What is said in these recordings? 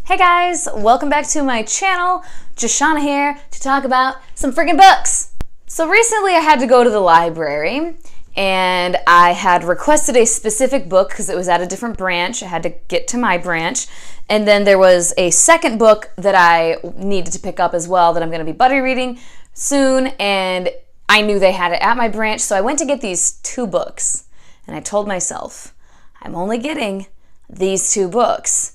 Hey guys, welcome back to my channel. Joshana here to talk about some freaking books. So recently I had to go to the library and I had requested a specific book because it was at a different branch. I had to get to my branch. And then there was a second book that I needed to pick up as well that I'm going to be buddy reading soon. And I knew they had it at my branch. So I went to get these two books. And I told myself, I'm only getting these two books.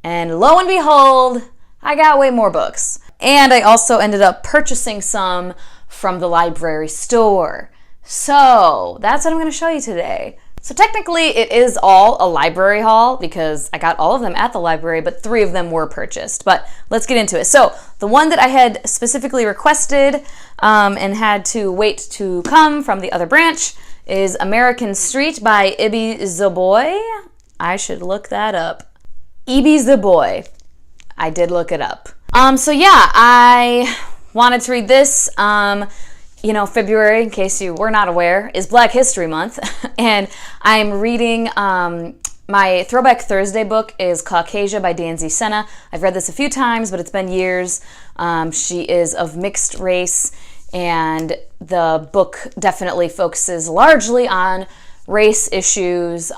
And lo and behold, I got way more books. And I also ended up purchasing some from the library store. So that's what I'm going to show you today. So technically it is all a library haul because I got all of them at the library, but 3 of them were purchased. But let's get into it. So the one that I had specifically requested and had to wait to come from the other branch is American Street by Ibi Zoboi. I should look that up. Ibi Zoboi. I did look it up. So yeah, I wanted to read this. February, in case you were not aware, is Black History Month. And I'm reading, my Throwback Thursday book is Caucasia by Danzy Senna. I've read this a few times, but it's been years. She is of mixed race, and the book definitely focuses largely on race issues,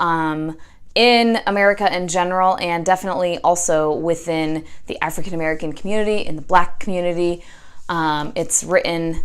in America in general, and definitely also within the African American community, in the Black community. It's written,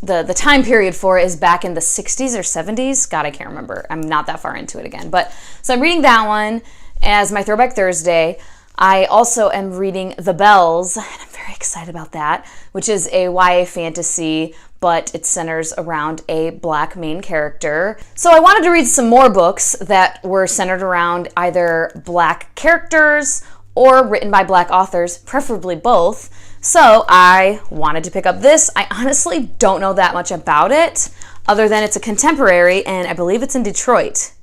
the time period for it is back in the 60s or 70s. God, I can't remember. I'm not that far into it again. But so I'm reading that one as my Throwback Thursday. I also am reading The Bells, and I'm very excited about that, which is a YA fantasy, but it centers around a Black main character. So I wanted to read some more books that were centered around either Black characters or written by Black authors, preferably both. So I wanted to pick up this. I honestly don't know that much about it, other than it's a contemporary, and I believe it's in Detroit.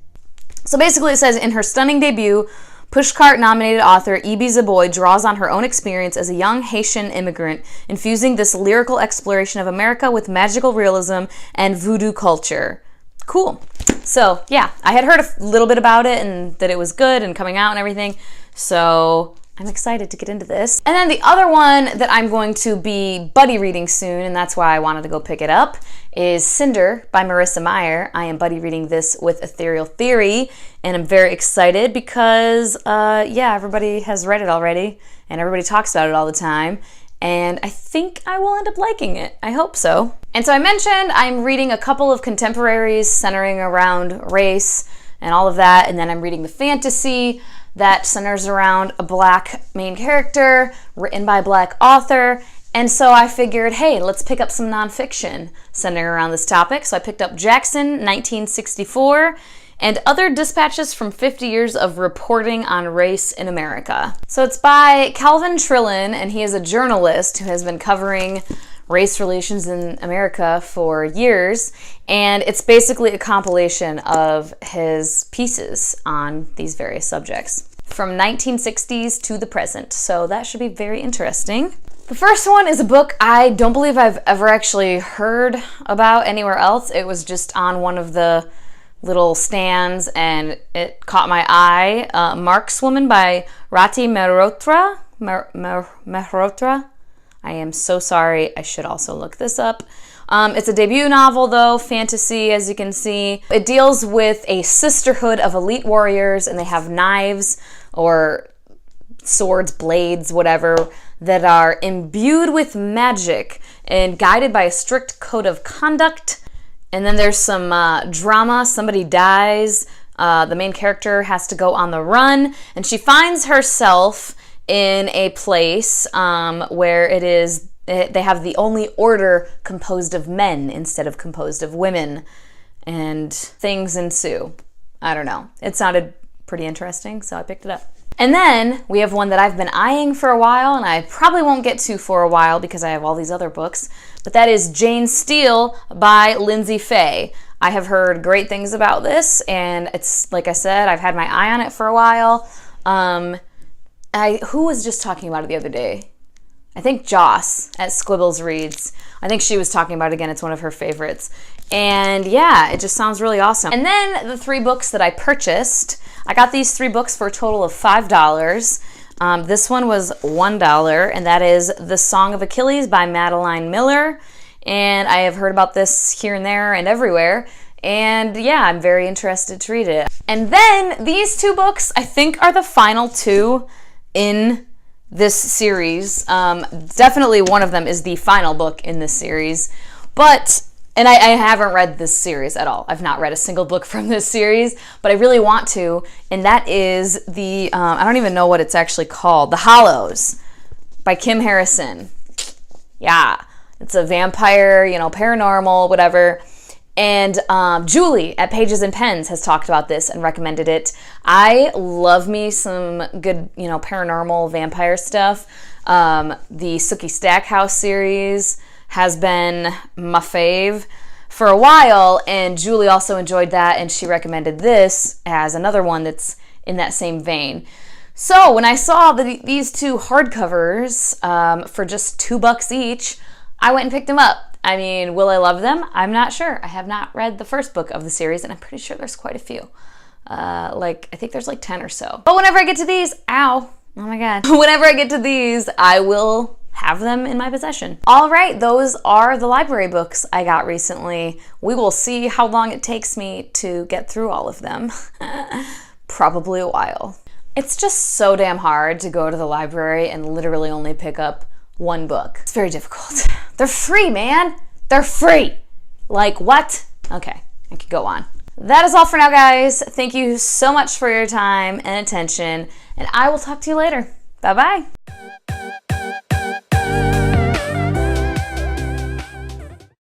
So basically it says, in her stunning debut, Pushcart-nominated author Ibi Zoboi draws on her own experience as a young Haitian immigrant, infusing this lyrical exploration of America with magical realism and voodoo culture. Cool. So yeah, I had heard a little bit about it and that it was good and coming out and everything. So I'm excited to get into this. And then the other one that I'm going to be buddy reading soon, and that's why I wanted to go pick it up, is Cinder by Marissa Meyer. I am buddy reading this with Ethereal Theory, and I'm very excited because, everybody has read it already, and everybody talks about it all the time, and I think I will end up liking it. I hope so. And so I mentioned I'm reading a couple of contemporaries centering around race and all of that, and then I'm reading the fantasy that centers around a Black main character, written by a Black author. And so I figured, hey, let's pick up some nonfiction centering around this topic. So I picked up Jackson, 1964, and Other Dispatches from 50 Years of Reporting on Race in America. So it's by Calvin Trillin, and he is a journalist who has been covering race relations in America for years, and it's basically a compilation of his pieces on these various subjects from 1960s to the present. So that should be very interesting. The first one is a book I don't believe I've ever actually heard about anywhere else. It was just on one of the little stands and it caught my eye. Markswoman by Rati Mehrotra. Mehrotra. I am so sorry. I should also look this up. It's a debut novel, though, fantasy, as you can see. It deals with a sisterhood of elite warriors, and they have knives or swords, blades, whatever, that are imbued with magic and guided by a strict code of conduct. And then there's some drama. Somebody dies. The main character has to go on the run, and she finds herself in a place where they have the only order composed of men instead of composed of women, and things ensue. I don't know. It sounded pretty interesting, so I picked it up. And then we have one that I've been eyeing for a while, and I probably won't get to for a while because I have all these other books, but that is Jane Steele by Lindsay Fay. I have heard great things about this, and it's, like I said, I've had my eye on it for a while. Who was just talking about it the other day? I think Joss at Squibbles Reads. I think she was talking about it again. It's one of her favorites. And yeah, it just sounds really awesome. And then the 3 books that I purchased, I got these 3 books for a total of $5. This one was $1, and that is The Song of Achilles by Madeline Miller. And I have heard about this here and there and everywhere. And yeah, I'm very interested to read it. And then these two books, I think, are the final two in this series. Definitely one of them is the final book in this series. And I haven't read this series at all. I've not read a single book from this series, but I really want to. And that is the, I don't even know what it's actually called, The Hollows by Kim Harrison. Yeah, it's a vampire, paranormal, whatever. And Julie at Pages and Pens has talked about this and recommended it. I love me some good, paranormal vampire stuff. The Sookie Stackhouse series has been my fave for a while, and Julie also enjoyed that, and she recommended this as another one that's in that same vein. So when I saw these two hardcovers for just $2 each, I went and picked them up. I mean, will I love them? I'm not sure. I have not read the first book of the series, and I'm pretty sure there's quite a few. I think there's like 10 or so. But whenever I get to these, oh my God. Whenever I get to these, I will have them in my possession. All right, those are the library books I got recently. We will see how long it takes me to get through all of them. Probably a while. It's just so damn hard to go to the library and literally only pick up one book. It's very difficult. They're free, man. They're free. Like what? Okay, I could go on. That is all for now, guys. Thank you so much for your time and attention, and I will talk to you later. Bye-bye.